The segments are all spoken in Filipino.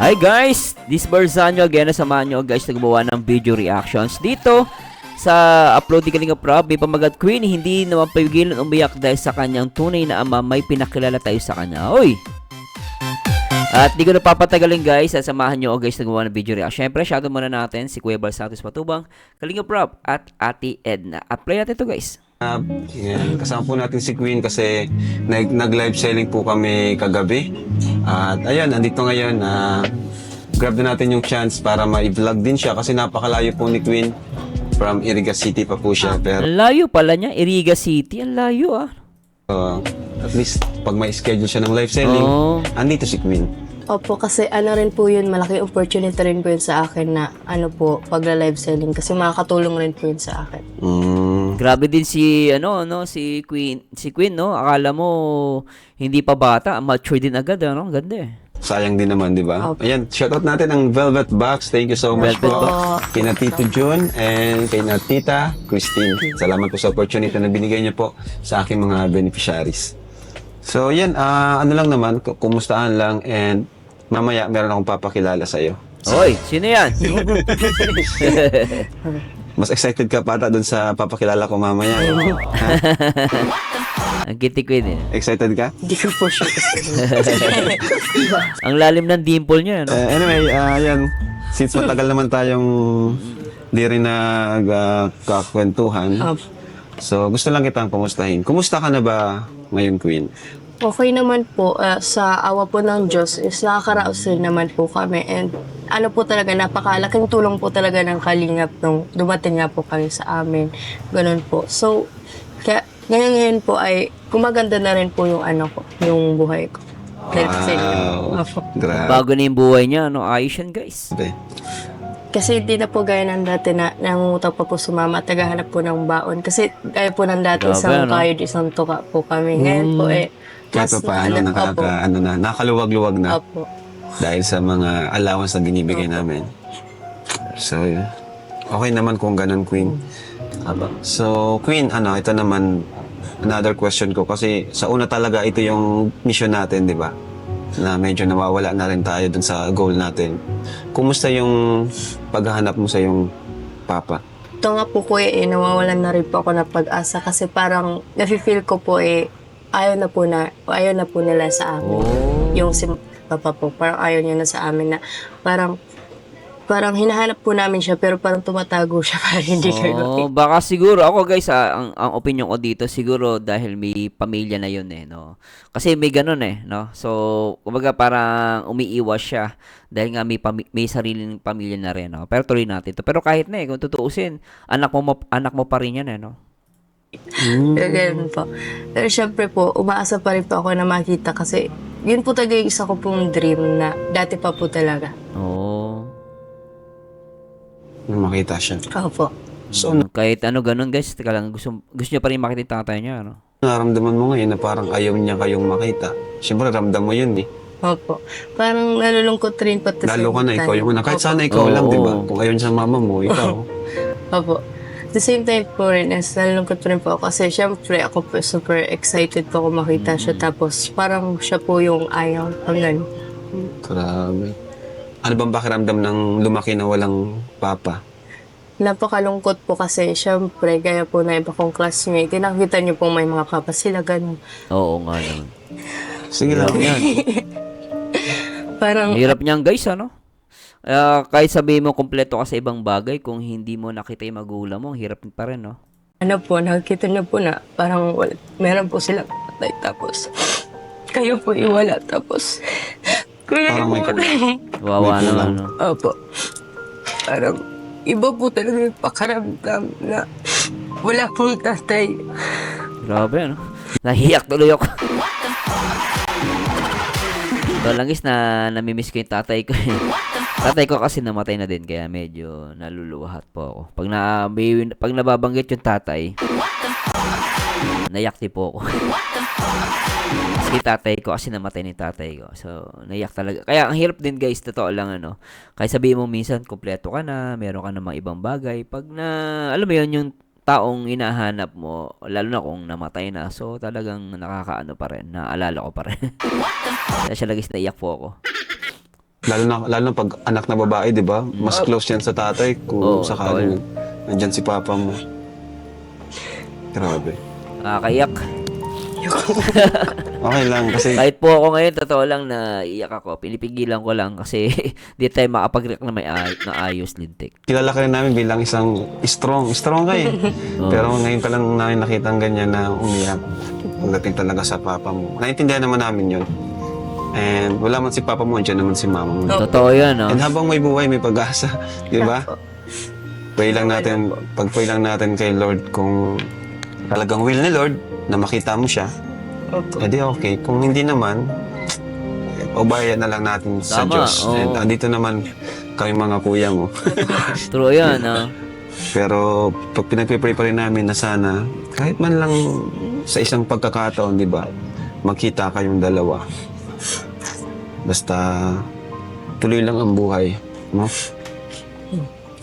Hi guys! This Barzanyo again. Nasamahan nyo guys na gumawa ng video reactions dito sa upload ni Kalinga Prab. May pamagat Queen, hindi naman pagilan umiyak dahil sa kanyang tunay na ama. May pinakilala tayo sa kanya. Oy! At di ko na papatagalin guys, sasamahan nyo guys na gumawa ng video reaction. Siyempre, shoutout muna natin si Kuya Bal Santos Matubang, Kalinga Prab at Ate Edna. Apply natin to guys. Yan. Kasama po natin si Queen kasi nag-live selling po kami kagabi. At ayan, andito ngayon. Grab na natin yung chance para ma-vlog din siya kasi napakalayo po ni Queen. From Iriga City pa po siya. Pero Ang layo pala niya, Iriga City. Ang layo at least pag may schedule siya ng live selling, andito si Queen. Opo, kasi ano rin po yun, malaking opportunity rin po yun sa akin na pagla-live selling kasi makakatulong rin po yun sa akin. Grabe din si si Queen no. Akala mo hindi pa bata, mature din agad ano. Ganda eh. Sayang din naman, di ba? Okay. Ayan, shoutout natin ang Velvet Box. Thank you so much Velvet po. Box. Kina Tito Jun and kay na Tita Christine. Salamat po sa opportunity na binigay niyo po sa aking mga beneficiaries. So, yan, ano lang naman, kumustahan lang and mamaya meron akong papakilala sa iyo. Oy, sino yan? Mas excited ka pa dun sa papakilala ko mamaya. Ang kitty Queen eh. Excited ka? Hindi ko po sure. Ang lalim ng dimple niya no. Anyway, yan. Since matagal naman tayong di rin nagkakwentuhan, so gusto lang kitang kumustahin. Kumusta ka na ba ngayon, Queen? Okay naman po, sa awa po ng Diyos is nakakaraos rin naman po kami and ano po talaga, napakalaking tulong po talaga ng Kalingap nung dumating nga po kayo sa amin. Ganun po. So, kaya ngayon po ay gumaganda na rin po yung yung buhay ko. Opo. Grabe. Bago na yung buhay niya no. Ayos yan guys. Kasi hindi na po gaya ng dati na nangungutang pa po sumama at naghahanap po ng baon. Kasi gaya po ng dati, Grabe, isang ano? kayod, isang tuka po kami. Ngayon po Kahit pa paano, opo. nakaluwag-luwag na Opo. dahil sa mga allowance na binibigay namin. So, okay naman kung ganun, Queen. So, Queen, ito naman, another question ko. Kasi sa una talaga, ito yung mission natin, di ba? Na medyo nawawala na rin tayo dun sa goal natin. Kumusta yung paghahanap mo sa yung papa? Ito nga po kuya, nawawalan na rin po ako ng pag-asa kasi parang nafe-feel ko po ayaw na po nila sa amin. Yung si papa po, parang ayaw niya na sa amin na parang hinahanap po namin siya pero parang tumatago siya para hindi kayo. Baka siguro ako guys, ang opinion ko dito siguro dahil may pamilya na yun eh, no. Kasi may ganun eh, no. So, kumbaga parang umiiwas siya dahil nga may sariling pamilya na rin, no. Pero tuloy natin to. Pero kahit na kung tutuusin, anak mo pa rin yan eh, no. Ganun po. Pero syempre po, umaasa pa rin po ako na makita kasi yun po talaga yung isa ko pong dream na dati pa po talaga. Nung makita siya. Opo. So, Kahit ganun guys, teka lang, gusto niya pa rin makita yung tatay niya, no. naramdaman mo ngayon na parang ayaw niya kayong makita. Siyempre, ramdam mo yun eh. Opo. Parang nalulungkot rin pati Lalo ka na, ikaw yung una. Kahit Opo. sana ikaw lang, Oo. di ba? Kung ayaw niya sa mama mo, ikaw. Opo. At the same time po rin, nalulungkot rin po ako kasi syempre ako po super excited po ako makita siya tapos parang siya po yung ayaw. Hanggang. Grabe. Ano bang pakiramdam ng lumaki na walang papa? Napakalungkot po kasi syempre gaya po na iba kong classmate, nakita niyo po may mga papa sila ganun. Oo nga naman. Sige lang. Yan. Parang Hirap niyan guys, ano? Kahit sabihin mo kompleto ka sa ibang bagay, kung hindi mo nakita yung magulang mo, hirap pa rin, no? nakikita niyo po na parang meron po silang patay tapos kayo po iwala tapos Parang may Wawa May naman, kulang. no? Opo. Parang iba po talaga yung pakaramdam na wala pong tatay. Grabe, ano? Nahiyak tuloy ako. Ito lang guys, namimiss ko yung tatay ko. Tatay ko kasi namatay na din, kaya medyo naluluhat po ako. Pag nababanggit yung tatay, nayakti po ako. Kasi tatay ko, kasi namatay ni tatay ko. So, naiyak talaga. Kaya ang hirap din guys, totoo lang ano. Kaya sabihin mo minsan, kompleto ka na, meron ka na mga ibang bagay. Pag alam mo yun, yung taong hinahanap mo, lalo na kung namatay na, so talagang nakakaano pa rin, naalala ko pa rin. Kaya siya lagis naiyak po ako. Lalo na pag anak na babae, di ba? Mas close yan sa tatay Oo, kung sakaling totoo nandyan si papa mo. Grabe. Nakakaiyak. Okay lang kasi Kahit po ako ngayon, totoo lang na iyak ako. Pinipigilan ko lang kasi di tayo makapag-react na na ayos, lintik. kilala ka rin namin bilang isang strong. Strong ka eh. Pero ngayon pa lang namin nakita ang ganyan na umiyak. Pagdating talaga sa papa mo. Naintindihan naman namin yun. And wala man si papa mo, andyan naman si mama mo. Totoo yan, no? And habang may buhay, may pag-asa. Di ba? Pray lang natin, pag-pray lang natin kay Lord kung talagang will ni Lord na makita mo siya. Opo. Eh di okay. Kung hindi naman, pabayaan na lang natin sa Tama, Diyos. oo. And andito naman kami mga kuya mo. True yan, no? Pero pag pinagpipray pa rin namin na sana, kahit man lang sa isang pagkakataon, di ba, magkita kayong dalawa. Basta tuloy lang ang buhay. No?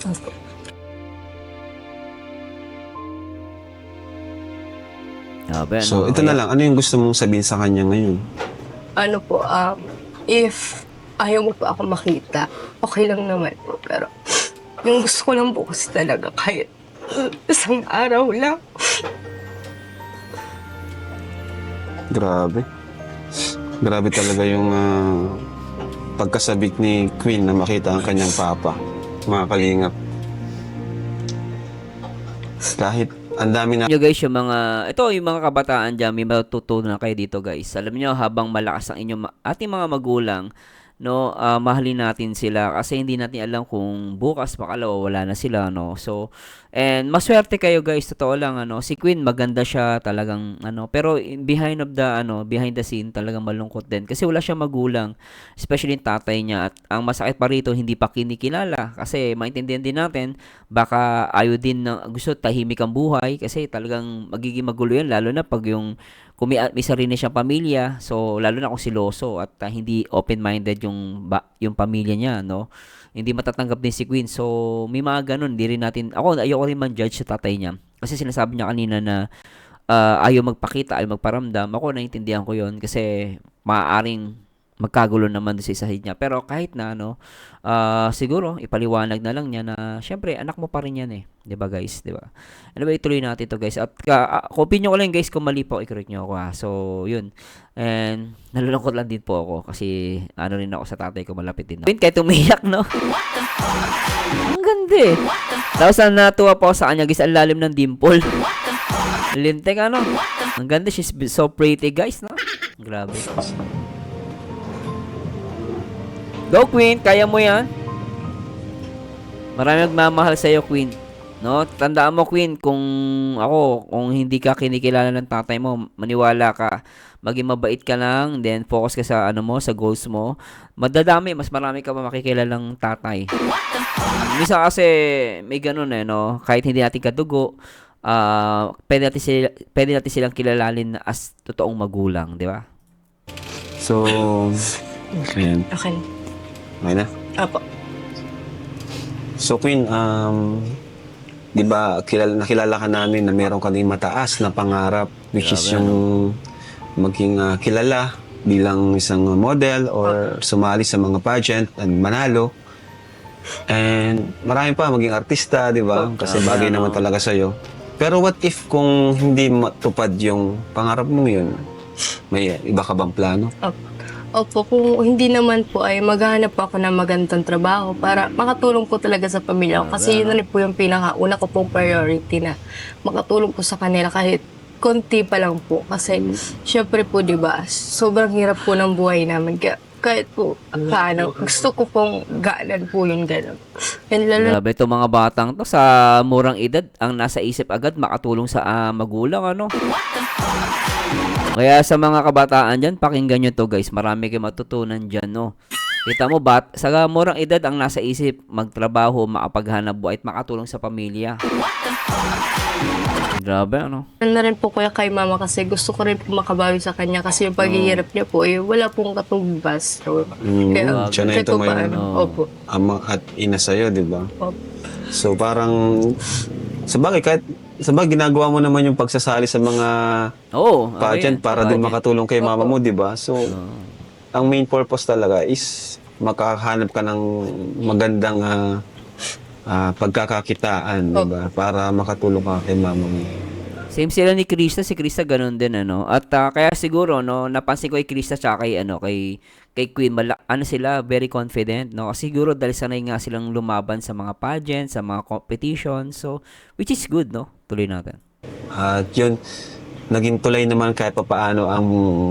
Opo. Grabe, So, no? ito na lang. Ano yung gusto mong sabihin sa kanya ngayon? Ano po, if ayaw mo pa ako makita, okay lang naman po. Pero yung gusto ko lang po kasi talaga kahit isang araw lang. Grabe. Grabe talaga yung pagkasabik ni Queen na makita ang kanyang papa. Mga kalingap. Kahit ang dami na Nyo guys, yung mga kabataan dyan, may matutunan kayo dito guys. Alam nyo, habang malakas ang inyong ating mga magulang, no, mahalin natin sila kasi hindi natin alam kung bukas pakalawa wala na sila, no. So, and maswerte kayo guys, totoo lang, ano, si Queen maganda siya talagang, ano, pero behind the scene talagang malungkot din kasi wala siyang magulang, especially yung tatay niya. At ang masakit pa rito, hindi pa kinikilala kasi maintindihan din natin, baka ayaw din na gusto tahimik ang buhay kasi talagang magiging magulo yan, lalo na pag yung kung may sarili siyang pamilya, so lalo na kung siloso at hindi open-minded yung pamilya niya, no? Hindi matatanggap din si Queen. So, may mga ganun, hindi rin natin, ayoko rin man judge sa tatay niya. Kasi sinasabi niya kanina na ayaw magpakita, ayaw magparamdam. Ako, naiintindihan ko yon kasi maaaring magkagulo naman sa side niya. Pero kahit na, no, siguro, ipaliwanag na lang niya na, syempre, anak mo pa rin yan eh. 'Di ba guys? 'Di ba? Anyway, ituloy natin to guys. At copy nyo ko lang guys kung mali po, i-correct nyo ako ha. So, yun. And, nalulungkot lang din po ako kasi, rin ako sa tatay ko, malapit din ako. Kahit umiyak, no? Ang ganda eh. Tapos, natuwa po sa kanya guys, ang lalim ng dimple. Lintek, ano? Ang ganda, she's so pretty guys, no? Grabe. Go Queen, kaya mo yan. Marami nagmamahal sa iyo Queen. No, tandaan mo Queen, kung hindi ka kinikilala ng tatay mo, maniwala ka, maging mabait ka lang, then focus ka sa sa goals mo. Mas marami ka pa makikilalang tatay. Misa kasi may ganun no, kahit hindi natin kadugo, pwede natin silang kilalanin as totoong magulang, di ba? So, ayan. Okay. Okay na? Apo. So, Queen, di ba, nakilala ka namin na meron ka din mataas na pangarap, which is yung maging kilala bilang isang model or sumali sa mga pageant and manalo. And marami pa maging artista, di ba? Kasi bagay naman talaga sa'yo. Pero what if kung hindi matupad yung pangarap mo yun? May iba ka bang plano? Opo, kung hindi naman po ay maghahanap po ako ng magandang trabaho para makatulong po talaga sa pamilya ko. Kasi yun na rin po yung pinakauna ko pong priority na makatulong po sa kanila kahit konti pa lang po. Kasi syempre po, di ba, sobrang hirap po ng buhay namin. Kaya kahit po, gusto ko pong gaanan po yung gano'n. And lalo Grabe itong mga batang to sa murang edad, ang nasa isip agad makatulong sa magulang, ano? Kaya sa mga kabataan dyan, pakinggan nyo to guys. Marami kayong matutunan dyan, no? Kita mo, sa murang edad, ang nasa isip, magtrabaho, makapaghanap buhay at makatulong sa pamilya. Grabe, ano? na rin po kuya kay mama kasi gusto ko rin po makabawi sa kanya kasi yung paghihirap niya po, wala pong katumbas. So, siya na ito may Opo. ama at ina sa'yo, di ba? Opo. So parang, sabagay ginagawa mo naman yung pagsasali sa mga pageant para din makatulong kay mama mo, di ba? So, ang main purpose talaga is makahanap ka ng magandang pagkakakitaan, di ba? Para makatulong ka kay mama mo. Same sila ni Krista, si Krista ganun din ano. At kaya siguro no, napansin ko kay Krista tsaka kay Queen sila very confident no. Kasi siguro dahil sanay nga silang lumaban sa mga pageants, sa mga competition. So which is good no. Tuloy natin. At yun, naging tulay naman kahit papaano ang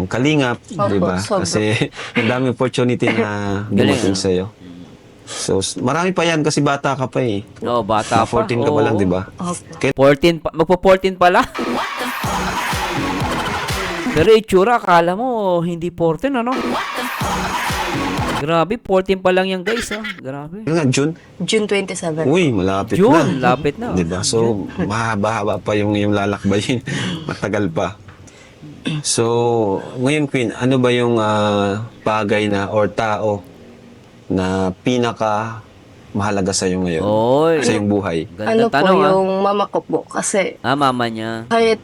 kalingap, Opo, di ba? sobra. Kasi ang daming opportunity na dumating sa'yo. So, marami pa yan kasi bata ka pa eh. No, bata pa. 14 ka pa lang, di ba? Opo. 14 pa, magpo-14 pala. Pero itsura, akala mo hindi 14 ano? Grabe, 14 pa lang yan guys Grabe. Yun nga, June. June 27. Uy, malapit June, na. lapit na. Di ba? So, mahaba-haba pa yung lalakbayin. Matagal pa. So, ngayon Queen, ano ba yung bagay na or tao na pinaka mahalaga sa iyo ngayon? Oy. Sa iyong buhay? Ano Ganda po tanong yung mama ko po. Kasi mama niya. kahit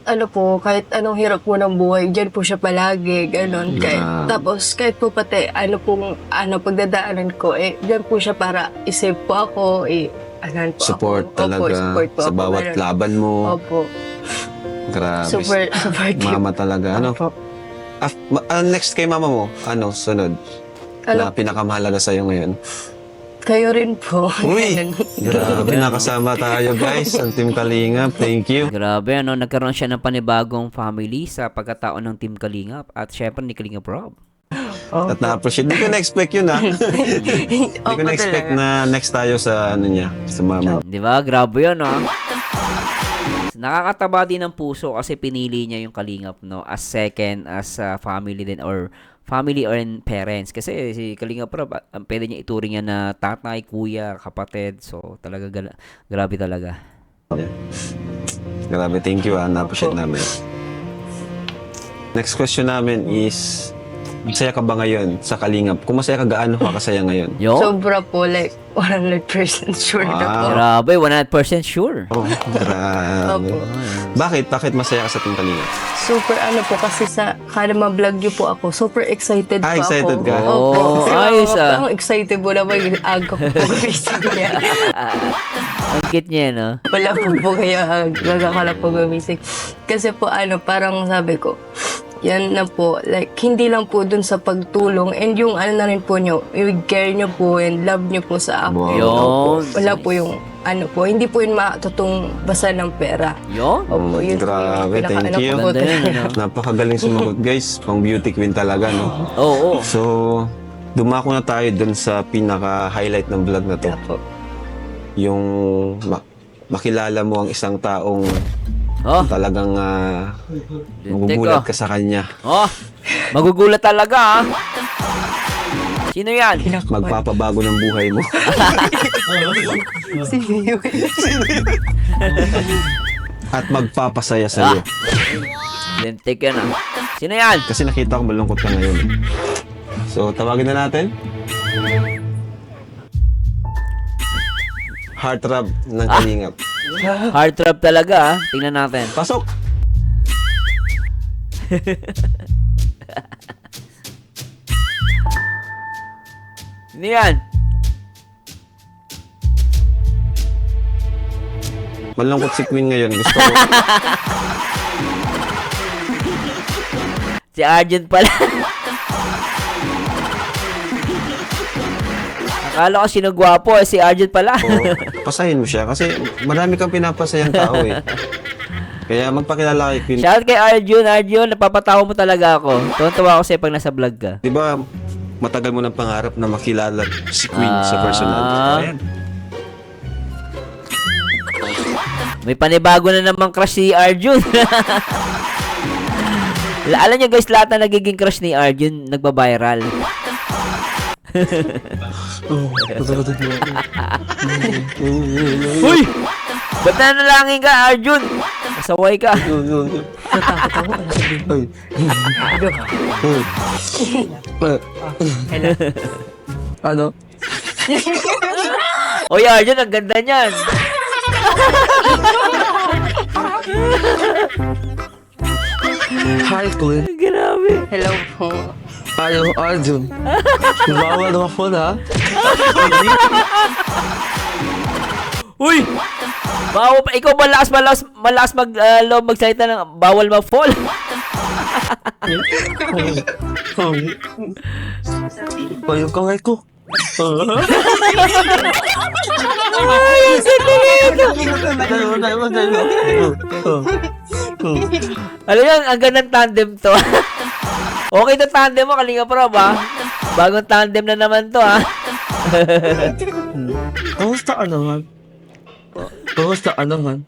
anong hirap po ng buhay, dyan po siya palagi, ganon. Tapos kahit po pati, pagdadaanan ko, dyan po siya para isave po ako, anan po Support ako. talaga Opo, support po sa ako, bawat ganon. laban mo. Opo. Grabe. Super cute. Mama talaga. Ano? Opo. Next kay mama mo, sunod? Na pinakamahalaga sa iyo ngayon? Kayo rin po. Uy! Grabe, nakasama tayo guys. Ang Team Kalingap. Thank you. Grabe, nagkaroon siya ng panibagong family sa pagkataon ng Team Kalingap at syempre ni Kalingap Rob. At na-appreciate. Hindi ko na-expect yun Hindi ko na-expect na next tayo sa sa mama. Di ba? Grabe yun, Nakakataba din ng puso kasi pinili niya yung Kalingap, no? As second, as family din or family or parents. Kasi si Kalingap Rob, pwede niya ituring niya na tatay, kuya, kapatid. So, talaga, grabe talaga. Grabe, thank you na-appreciate namin. Next question namin is, masaya ka ba ngayon sa Kalingap? Kung masaya ka, gaano ka kasaya ngayon? Yo? Sobra po, like, 100% sure na po. Grabe, 100% sure. Oh, grabe. Opo. Bakit masaya ka sa Team Kalingap? Super po kasi kada ma-vlog niyo po ako, super excited po excited ako. ka? Oh, Kasi ayos, ang excited mo naman yung aga ko po gumising niya. Ang cute niya, no? Wala po kaya gagakala po gumising. Kasi po parang sabi ko, yan na po, like, hindi lang po dun sa pagtulong and yung na rin po nyo, yung care nyo po and love nyo po sa ako. Wow. Yun. Wala po yung, hindi po yun matutong basa ng pera. Yun? Opo, yun po Grabe, yung thank you. po Ganda yun, talaga. no? Napakagaling sumagot guys. Pang beauty queen talaga, no? Oo. So, dumako na tayo dun sa pinaka-highlight ng vlog na to. Opo. Yung makilala mo ang isang taong Oh, talagang magugulat ka sa kanya. oh. Magugulat talaga, Sino yan? Magpapabago ng buhay mo. Sino yun? At magpapasaya sa iyo. Lintik yan, Sino yan? Kasi nakita ko malungkot ka ngayon. So, tawagin na natin. Heartthrob ng Kalingap. Heartthrob talaga, Tingnan natin. Pasok! Sino yan? Malungkot si Queen ngayon. Gusto ko. Si Arjun pala. Akala ko sino gwapo, si Arjun pala. Pasahin mo siya kasi marami kang pinapasayang tao eh. Kaya magpakilala kay Queen. Shout kay Arjun, napapatawa mo talaga ako. Tuwan-tuwa ako sa'yo pag nasa vlog ka. Di ba matagal mo ng pangarap na makilala si Queen sa personal? Ayan. May panibago na namang crush si Arjun. Alam niyo guys, lahat na nagiging crush ni Arjun nagba-viral. Uy! Ba't nanalangin ka, Arjun? Masaway ka. Ano? Oy, Arjun, ang ganda niyan. Hi, Queen. Grabe. Hello po. Ayaw, Arjun. Bawal na po ha. Uy! Bawal pa. Ikaw malakas loob magsalita ng bawal ma-fall. Yung kamay ko. Alam nyo, ang gandang tandem to. Okay to tandem mo, Kalinga Prab, ha? Bagong tandem na naman to, ha? Kamusta ka naman? Kamusta ka naman?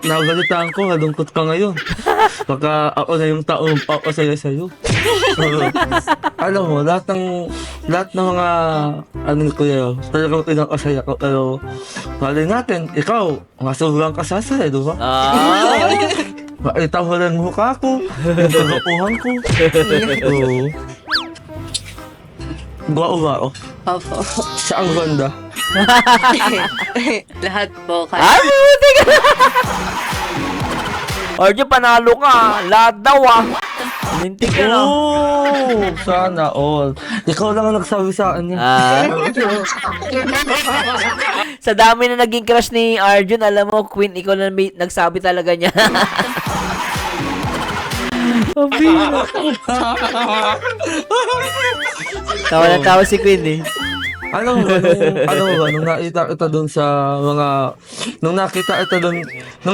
Nagalitaan ko, halungkot ka ngayon. Baka ako na yung taong papasaya sa'yo. Alam mo, lahat ng mga kuya, talagang pinakasaya ko. Pero, mali natin, ikaw, sobrang kasasaya, di ba? Ah! Makita mo lang mukha ko, yung pagkapuhan ko. Oo. Guwao ba ako? Opo. Saan banda? Lahat po. Ay, buti ka! Arjo, panalo ka. Lahat daw, ah. Lintik ka na. Oh, sana all. Ikaw lang ang nagsabi sa akin yan. Ah. Sa dami na naging crush ni Arjun, alam mo, Queen, ikaw na nagsabi talaga niya. Tawa na tawa si Queen, eh. Alam mo ba, nung nakita kita dun sa mga, nung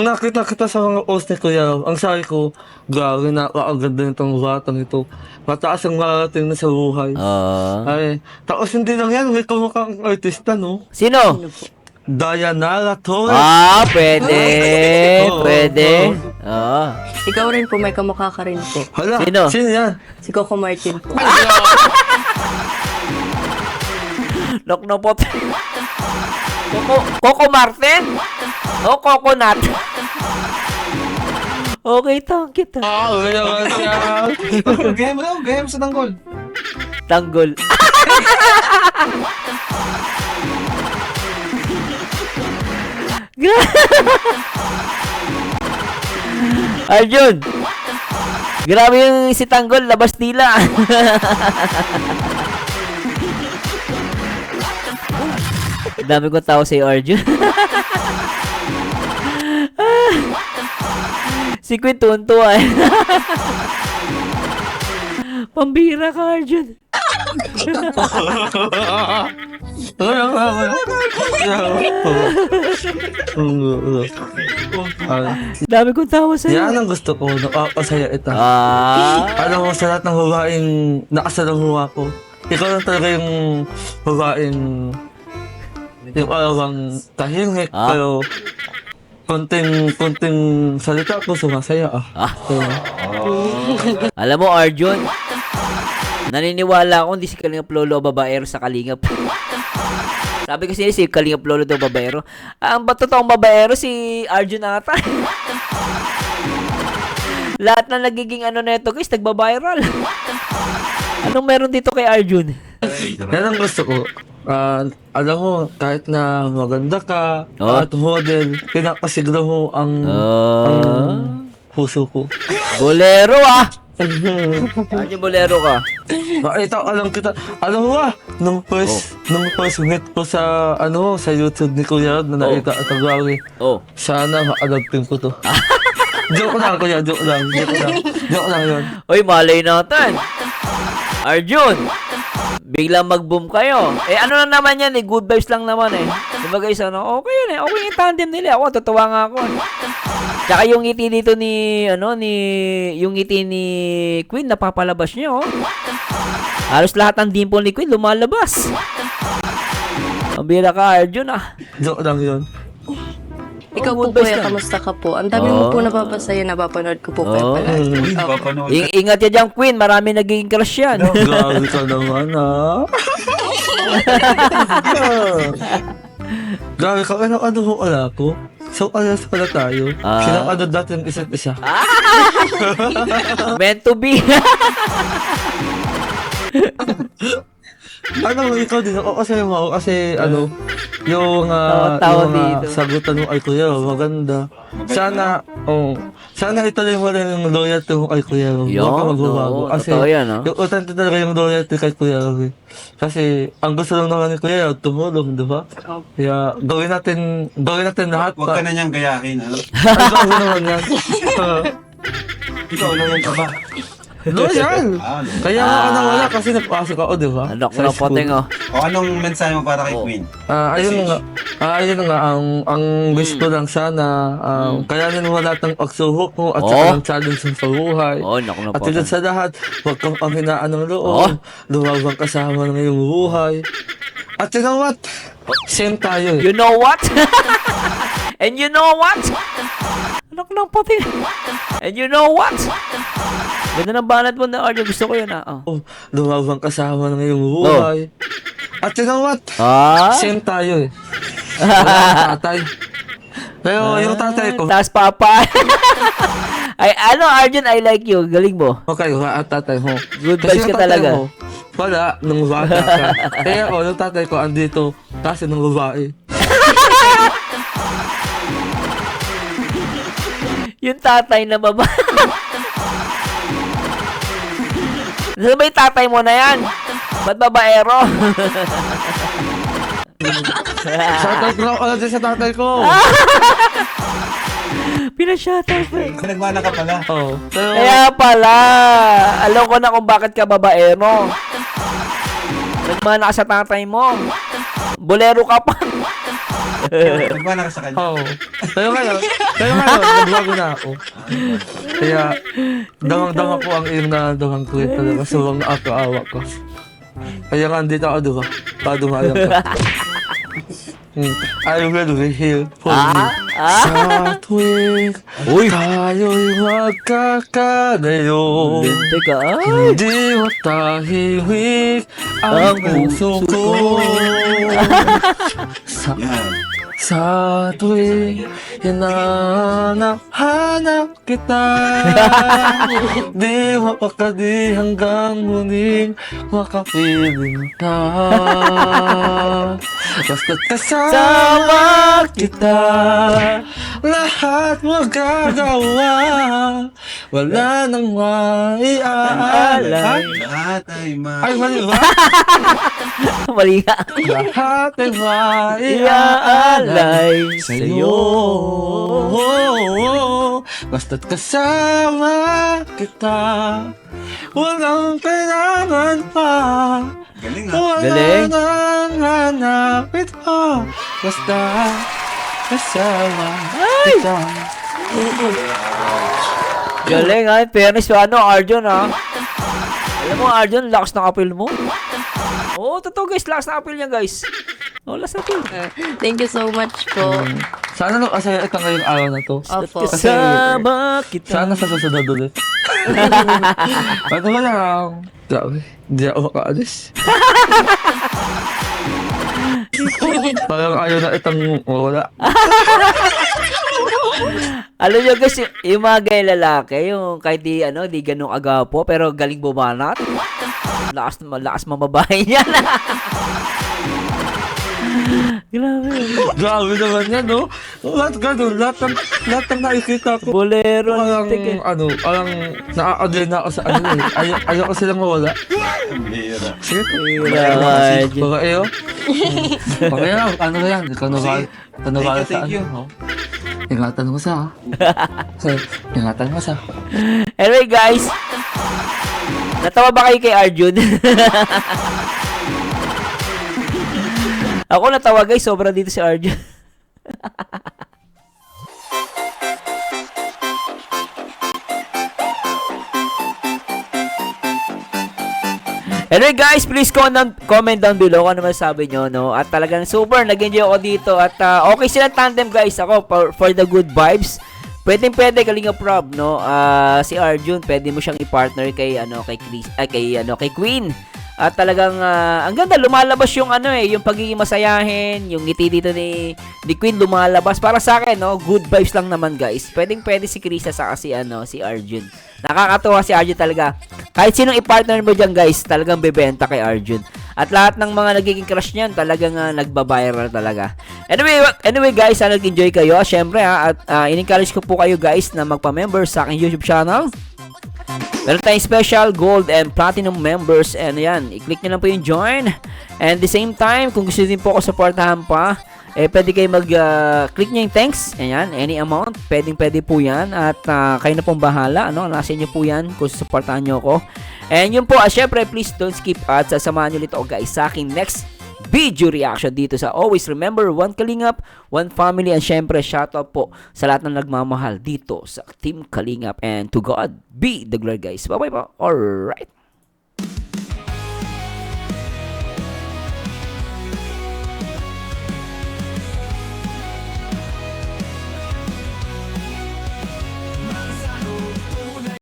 nakita kita sa mga post ni Kuya Rob, ang sabi ko, grabe, napakaganda nitong batang ito. Mataas ang marating na sa buhay. Ay, tapos hindi lang yan, may kamukhang artista, no? Sino? Dayanara Torres. Ah, pwede. Oo, Pwede. Oo. Ikaw rin po, may kamukha ka rin po. Hala, Sino? sino yan? Si Coco Martin po. Lock no pot. Coco Martin? O Coconut? Okay to, kita. Okay naman siya. Gaya mo sa tanggol. Tanggol. Arjun! Grabe yung si Tanggol, labas nila. Dami kong tao sa'yo, Arjun. Si Queen tuwan-tuwa, eh. Pambira ka, Arjun. Dami kong tawa sa'yo. Yan ang gusto ko, nakakasaya ita. Ah. Alam mo, sa lahat ng babaeng nakasalamuha ko, ikaw lang talaga yung babaeng yung alawang tahimik, Ah. pero konting salita ko sumasaya Ah. So, Alam mo, Arjun, naniniwala ako hindi si Kalingap Lolo babaero sa Kalingap. Sabi kasi niya si Kalingap Lolo daw babaero. Ang totoong babaero si Arjun ata. Lahat na nagiging ano na ito guys, nagbabiral. Anong meron dito kay Arjun? yan ang gusto ko. Alam mo, kahit na maganda ka, Oh. at model, pinakasigla mo ang puso ko. Bolero ah! Arjun, bolero ka. Makita ka lang kita. Alam mo ba, nung first meet ko sa, sa YouTube ni Kuya Rod na nakita at agawi, Oh. sana maalagpin ko to. Joke lang, Kuya, joke lang yun. Oy, malay natin. Arjun, biglang mag-boom kayo. Eh, ano na naman yan eh, good vibes lang naman eh. Diba guys, okay yun eh, okay yung tandem nila. Ako, totoo nga ako. Tsaka yung ngiti dito yung ngiti ni Queen, napapalabas niya, oh. Halos lahat ng dimple ni Queen lumalabas. Ang bira ka, Arjun, ah. Joke lang yun. Ikaw po, good vibes kuya, lang. kamusta ka po? Ang dami mo po napapasaya, napapanood ko po kayo pala. Ingat yan dyan, Queen. Marami naging crush yan. Grabe ka naman, ha? Grabe ka, ano mo wala ko? So, alas pala tayo. Sinakano natin isa't isa. Meant to be. Ano, ikaw din ako kasi yung Tawa-tawa dito. sagutan mo ay kuya, maganda. Sana sana ituloy mo rin yung loyalty mo kay Kuya Rob. Yun, Huwag ka magbabago. oo, Kasi totoo yan, no? yung utang talaga yung loyalty kay Kuya Rob. Kasi ang gusto lang naman ni Kuya Rob, tumulong, di ba? Kaya gawin natin lahat. Huwag ka na niyang gayahin, ano? Ay, gawin naman yan. Ikaw, loyal ka ba? Loyal! Kaya nga ka nawala kasi nagpasok ako, di ba? Anak Sa na school. poteng, oh. O anong mensahe mo para kay Queen? Ayun na nga, ang wish ko lang sana, kayanin mo lahat ng pagsubok mo at Oh. saka ng challenge mo sa buhay. Oh, naku na At higit poteng. sa lahat, huwag kang panghinaan ng loob. Oh. Lumabang kasama ng iyong buhay. At you know what? Same tayo eh. You know what? And you know what? Anak ng poteng. And you know what? Ganda ng banat mo na, Arjo. Gusto ko yun, ah. Oh. Lumabang kasama ng iyong buhay. At you know what? Ah? Same tayo eh. Wala akong tatay. Pero yung tatay ko, Taas papa. Ay, ano, Arjun, I like you. Galing mo. okay, wala ang tatay mo. Good Kasi vibes yung ka tatay talaga. mo, wala, nung bata ka. Kaya ako, yung tatay ko andito, kasi nung babae. Yung tatay na baba. Ano ba yung tatay mo na yan? Ba't babaero? Shoutout ko lang din sa tatay ko. Pinashoutout pa eh. Nagmana ka pala. Oh, pero, Kaya pala, alam ko na kung bakit ka babaero. Nagmana ka sa tatay mo. Bolero ka pa. Nagmana ka sa kanya. oh. Pero ngayon, nagbago na ako. Kaya, damang-dama ko ang iyong nararamdaman ko rin talaga. Sobrang nakakaawa ko. Kaya nga, andito ako, diba? Para dumayang ka. I will be here for you. Sa tuwing Uy. tayo'y magkakalayo. Teka, ay. Hindi matahimik ang puso ko. Yan. Sa tuwing hinahanap kita, di mapakadi hanggang muling makapiling ka. Basta't kasama kita, lahat magagawa, wala nang maiaalay. Lahat ay Ay, mali ba? Mali ka. Lahat ay maiaalay Iaalay sa'yo. Basta't kasama kita, walang kailangan pa. Galing Galing. Walang hanapin pa. Basta kasama kita. Galing ha. Fairness pa ano, Arjun ha. Alam mo, Arjun, lakas ng appeal mo. Oo, totoo guys. Lakas ng appeal niya guys. Oh, lakas ng appeal. Thank you so much po. Sana no, kasi ito ngayong araw na to. Opo. Kasi, Kasama kita. sana sa susunod ulit. Ano ba lang? Grabe, hindi ako makaalis. Parang ayaw na itang wala. Alam nyo guys, yung mga gay lalaki, yung kahit di, ano, di ganun agapo, pero galing bumanat. Lakas mamabahay niya na. Grabe. Grabe naman yan, no? Lahat ganun, lahat ng nakikita ko. Bolero. Parang, Teka. parang nakakadry na ako sa ano eh. Ayaw ko silang mawala. Bihira. Sige po. Hira, Arjun. Babae, oh. Babae lang, ano ba yan? Kanubal sa Thank you. ano. oh. Ingatan mo sa, ingatan mo sa. Anyway guys, natawa ba kayo kay Arjun? Ako natawa guys, sobra dito si Arjun. Anyway guys, please comment down below kung ano masasabi nyo, no? At talagang super nag-enjoy ako dito. At okay silang tandem guys. Ako, for the good vibes. Pwede Kalinga Prob, no? Si Arjun, pwede mo siyang i-partner kay, kay Queen. At talagang, ang ganda, lumalabas yung yung pagiging masayahin, yung ngiti dito ni Queen lumalabas. Para sa akin, no? Good vibes lang naman guys. Pwede si Krisa sa si Arjun. Nakakatuwa si Arjun talaga. Kahit sinong i-partner mo dyan guys, talagang bebenta kay Arjun. At lahat ng mga nagiging crush niyan talagang nagba-viral talaga. Anyway guys, sana nag-enjoy kayo. Syempre at in-encourage ko po kayo guys na magpa-member sa aking YouTube channel. Meron tayong special gold and platinum members, and yan, i-click nyo lang po yung join. And the same time, kung gusto din po ako supportahan pa, pwede kayo mag-click nyo yung thanks. Ayan, any amount, pwede po yan. At kayo na pong bahala, nasa inyo po yan kung supportahan nyo ako. And yun po, syempre, please don't skip at sasamahan nyo ulit ako guys sa aking next video reaction dito sa Always Remember, One Kalingap, One Family, and syempre shoutout po sa lahat ng nagmamahal dito sa Team Kalingap, and to God be the glory guys. Bye bye po. Alright.